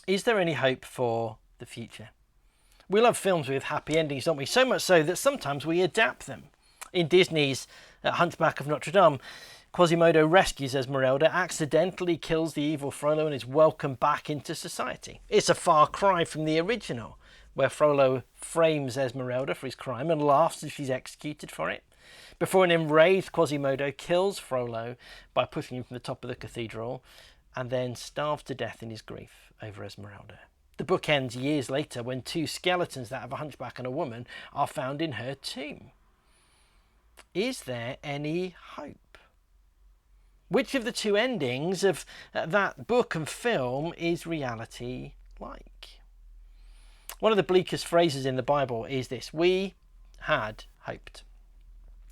Is there any hope for the future? We love films with happy endings, don't we? So much so that sometimes we adapt them. In Disney's Hunchback of Notre Dame, Quasimodo rescues Esmeralda, accidentally kills the evil Frollo, and is welcomed back into society. It's a far cry from the original, where Frollo frames Esmeralda for his crime and laughs as she's executed for it, before an enraged Quasimodo kills Frollo by pushing him from the top of the cathedral and then starves to death in his grief over Esmeralda. The book ends years later when two skeletons, that of a hunchback and a woman, are found in her tomb. Is there any hope? Which of the two endings of that book and film is reality like? One of the bleakest phrases in the Bible is this: we had hoped.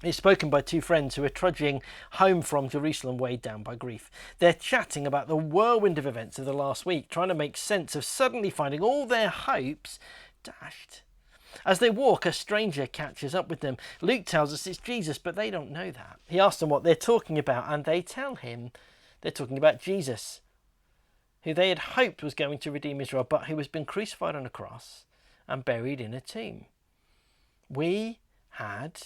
It's spoken by two friends who are trudging home from Jerusalem, weighed down by grief. They're chatting about the whirlwind of events of the last week, trying to make sense of suddenly finding all their hopes dashed. As they walk, a stranger catches up with them. Luke tells us it's Jesus, but they don't know that. He asks them what they're talking about, and they tell him they're talking about Jesus, who they had hoped was going to redeem Israel, but who has been crucified on a cross and buried in a tomb. We had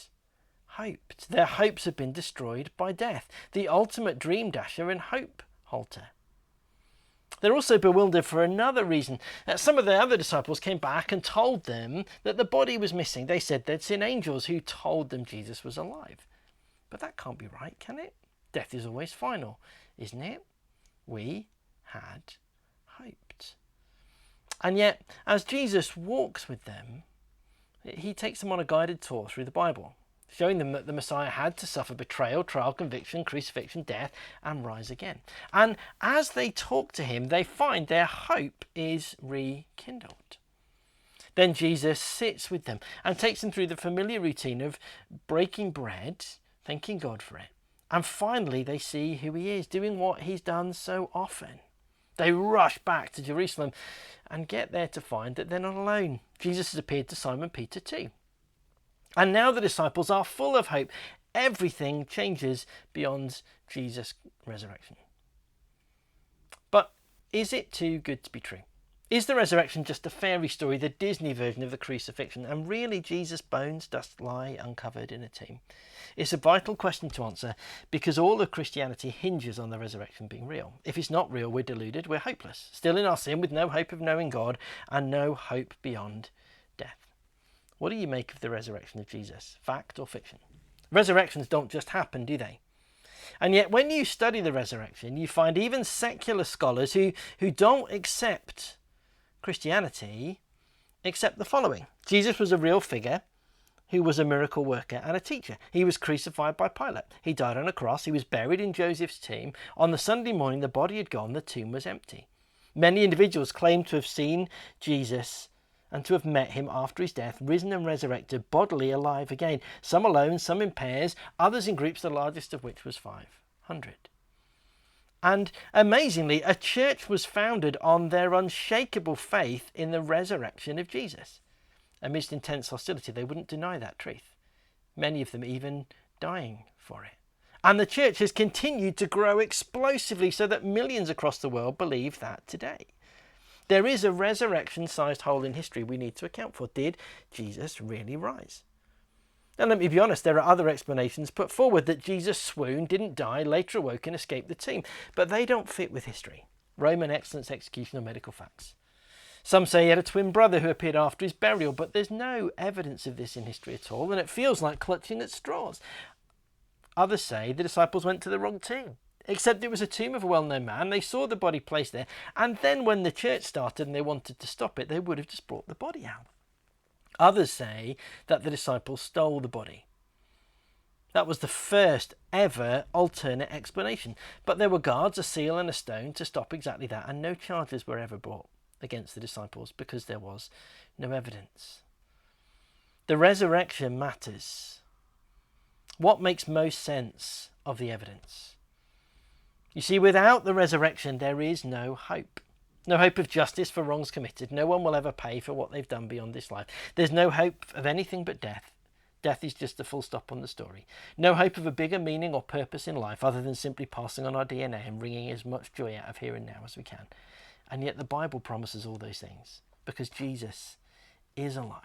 hoped. Their hopes have been destroyed by death, the ultimate dream dasher and hope halter. They're also bewildered for another reason. Some of the other disciples came back and told them that the body was missing. They said they'd seen angels who told them Jesus was alive. But that can't be right, can it? Death is always final, isn't it? We had hoped. And yet, as Jesus walks with them, he takes them on a guided tour through the Bible, showing them that the Messiah had to suffer betrayal, trial, conviction, crucifixion, death, and rise again. And as they talk to him, they find their hope is rekindled. Then Jesus sits with them and takes them through the familiar routine of breaking bread, thanking God for it. And finally, they see who he is, doing what he's done so often. They rush back to Jerusalem and get there to find that they're not alone. Jesus has appeared to Simon Peter too. And now the disciples are full of hope. Everything changes beyond Jesus' resurrection. But is it too good to be true? Is the resurrection just a fairy story, the Disney version of the crucifixion, and really Jesus' bones just lie uncovered in a tomb? It's a vital question to answer because all of Christianity hinges on the resurrection being real. If it's not real, we're deluded, we're hopeless, still in our sin with no hope of knowing God and no hope beyond death. What do you make of the resurrection of Jesus? Fact or fiction? Resurrections don't just happen, do they? And yet when you study the resurrection, you find even secular scholars who don't accept Christianity accept the following. Jesus was a real figure who was a miracle worker and a teacher. He was crucified by Pilate. He died on a cross. He was buried in Joseph's tomb. On the Sunday morning, the body had gone. The tomb was empty. Many individuals claim to have seen Jesus and to have met him after his death, risen and resurrected, bodily alive again. Some alone, some in pairs, others in groups, the largest of which was 500. And amazingly, a church was founded on their unshakable faith in the resurrection of Jesus. Amidst intense hostility, they wouldn't deny that truth, many of them even dying for it. And the church has continued to grow explosively so that millions across the world believe that today. There is a resurrection-sized hole in history we need to account for. Did Jesus really rise? And let me be honest, there are other explanations put forward that Jesus swooned, didn't die, later awoke and escaped the tomb. But they don't fit with history, Roman excellence, execution or medical facts. Some say he had a twin brother who appeared after his burial, but there's no evidence of this in history at all, and it feels like clutching at straws. Others say the disciples went to the wrong tomb. Except it was a tomb of a well-known man. They saw the body placed there, and then when the church started and they wanted to stop it, they would have just brought the body out. Others say that the disciples stole the body. That was the first ever alternate explanation. But there were guards, a seal and a stone to stop exactly that, and no charges were ever brought against the disciples because there was no evidence. The resurrection matters. What makes most sense of the evidence? You see, without the resurrection, there is no hope. No hope of justice for wrongs committed. No one will ever pay for what they've done beyond this life. There's no hope of anything but death. Death is just a full stop on the story. No hope of a bigger meaning or purpose in life other than simply passing on our DNA and wringing as much joy out of here and now as we can. And yet the Bible promises all those things because Jesus is alive.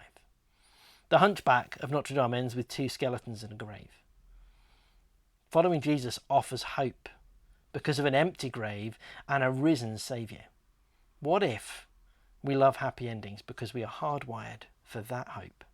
The Hunchback of Notre Dame ends with 2 skeletons in a grave. Following Jesus offers hope because of an empty grave and a risen Saviour. What if we love happy endings because we are hardwired for that hope?